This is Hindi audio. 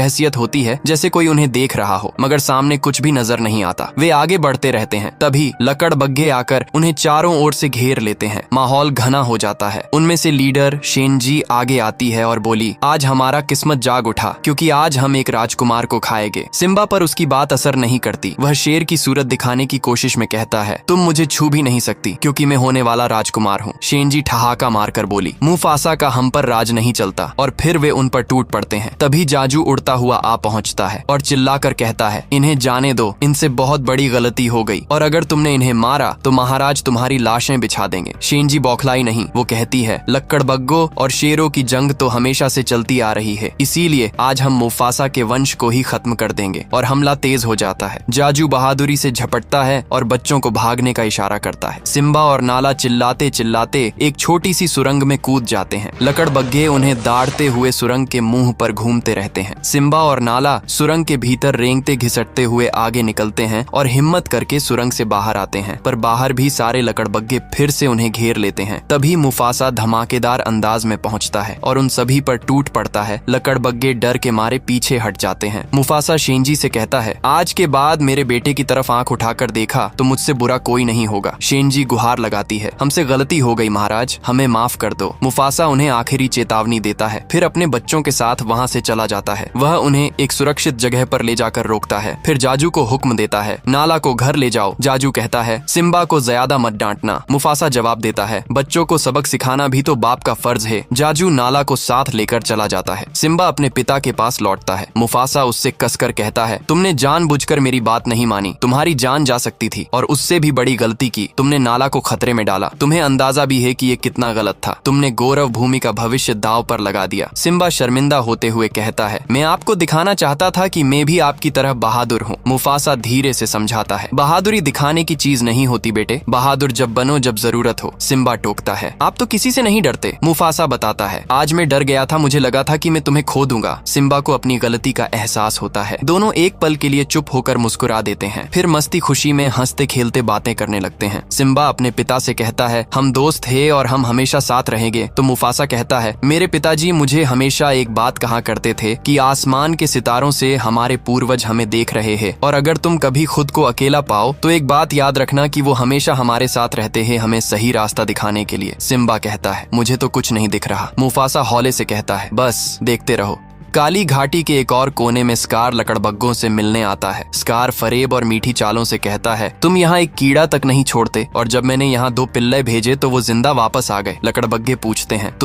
हैसियत होती है जैसे कोई उन्हें देख रहा हो, मगर सामने कुछ भी नजर नहीं आता। वे आगे बढ़ते रहते हैं। तभी लकड़बग्घे आकर उन्हें चारों ओर से घेर लेते हैं। माहौल घना हो जाता है। उनमें से लीडर शेनजी आगे आती है और बोली, आज हमारा किस्मत जाग उठा, क्योंकि आज हम एक राजकुमार को खाएंगे। सिम्बा पर उसकी बात असर नहीं करती। वह शेर की सूरत दिखाने की कोशिश में कहता है, तुम मुझे छू भी नहीं सकती, क्योंकि मैं होने वाला राजकुमार हूँ। शेनजी ठहाका मारकर बोली, मुफासा का हम पर राज नहीं चलता। और फिर वे उन पर टूट पड़ते हैं। तभी जाजू उड़ता हुआ आ पहुँचता है और चिल्लाकर कहता है, इन्हें जाने दो, इनसे बहुत बड़ी गलती हो गई, और अगर तुमने इन्हें मारा तो महाराज तुम्हारी लाशें बिछा देंगे। शेनजी बौखलाई नहीं, वो कहती है, लकड़बग्घों और शेरों की जंग तो हमेशा से चलती आ रही है, इसीलिए आज हम मुफासा के वंश को ही खत्म कर देंगे। और हमला तेज हो जाता है। जाजू बहादुरी से झपटता है और बच्चों को भागने का इशारा करता है। सिम्बा और नाला चिल्लाते चिल्लाते एक छोटी सी सुरंग में कूद जाते हैं। लकड़बग्घे उन्हें दाढ़ते हुए सुरंग के मुंह पर घूमते रहते हैं। सिम्बा और नाला सुरंग के भीतर रेंगते घिसटते हुए आगे निकलते हैं और हिम्मत करके सुरंग से बाहर आते हैं, पर बाहर भी सारे लकड़बग्घे फिर से उन्हें घेर लेते हैं। तभी मुफासा धमाकेदार अंदाज में पहुंचता है और उन सभी पर टूट पड़ता है। लकड़बग्घे डर के मारे पीछे हट जाते हैं। मुफासा शेनजी से कहता है, आज के बाद मेरे बेटे की तरफ आंख उठाकर देखा तो मुझसे बुरा कोई नहीं होगा। शेनजी गुहार लगाती है, हमसे गलती हो गई महाराज, हमें माफ कर दो। मुफासा उन्हें आखिरी चेतावनी देता है, फिर अपने बच्चों के साथ वहाँ से चला जाता है। वह उन्हें एक सुरक्षित जगह पर ले जाकर रोकता है। फिर जाजू को हुक्म देता है, नाला को घर ले जाओ। जाजू कहता है, सिम्बा को ज्यादा मत डांटना। मुफासा जवाब देता है, बच्चों को सबक सिखाना भी तो बाप का फर्ज है। जाजू नाला को साथ लेकर चला जाता है। सिम्बा अपने पिता के पास लौटता है। मुफासा उससे कसकर कहता है, तुमने जानबूझकर मेरी बात नहीं मानी, तुम्हारी जान जा सकती थी, और उससे भी बड़ी गलती की, तुमने नाला को खतरे में डाला। तुम्हें अंदाजा भी है कि ये कितना गलत था। तुमने गौरव भूमि का भविष्य दांव पर लगा दिया। सिम्बा शर्मिंदा होते हुए कहता है, मैं आपको दिखाना चाहता था कि मैं भी आपकी तरह बहादुर हूँ। मुफासा धीरे से समझाता है, बहादुरी दिखाने की चीज नहीं होती बेटे, बहादुर जब बनो जब जरूरत हो। सिम्बा टोकता है, आप तो किसी से नहीं डरते। मुफासा बताता है, आज मैं डर गया था, मुझे लगा था कि मैं तुम्हें खो दूंगा। सिम्बा को अपनी गलती का एहसास होता है। दोनों एक पल के लिए चुप होकर मुस्कुरा देते हैं, फिर मस्ती खुशी में हंसते खेलते बातें करने लगते हैं। सिम्बा अपने पिता से कहता है, हम दोस्त थे और हम हमेशा साथ रहेंगे। तो मुफासा कहता है, मेरे पिताजी मुझे हमेशा एक बात कहा करते थे कि आसमान के सितारों से हमारे पूर्वज हमें देख रहे हैं, और अगर तुम कभी खुद को अकेला पाओ तो एक बात याद रखना कि वो हमेशा हमारे साथ रहते हैं, हमें सही रास्ता दिखाने के लिए। सिम्बा कहता है, मुझे तो कुछ नहीं दिख रहा। मुफासा हौले से कहता है, बस देखते रहो। काली घाटी के एक और कोने में स्कार लकड़बग्घों से मिलने आता है। स्कार फरेब और मीठी चालों से कहता है, तुम यहाँ एक कीड़ा तक नहीं छोड़ते, और जब मैंने यहाँ 2 पिल्ले भेजे तो वो जिंदा वापस आ गए। लकड़बग्घे पूछते हैं, तुम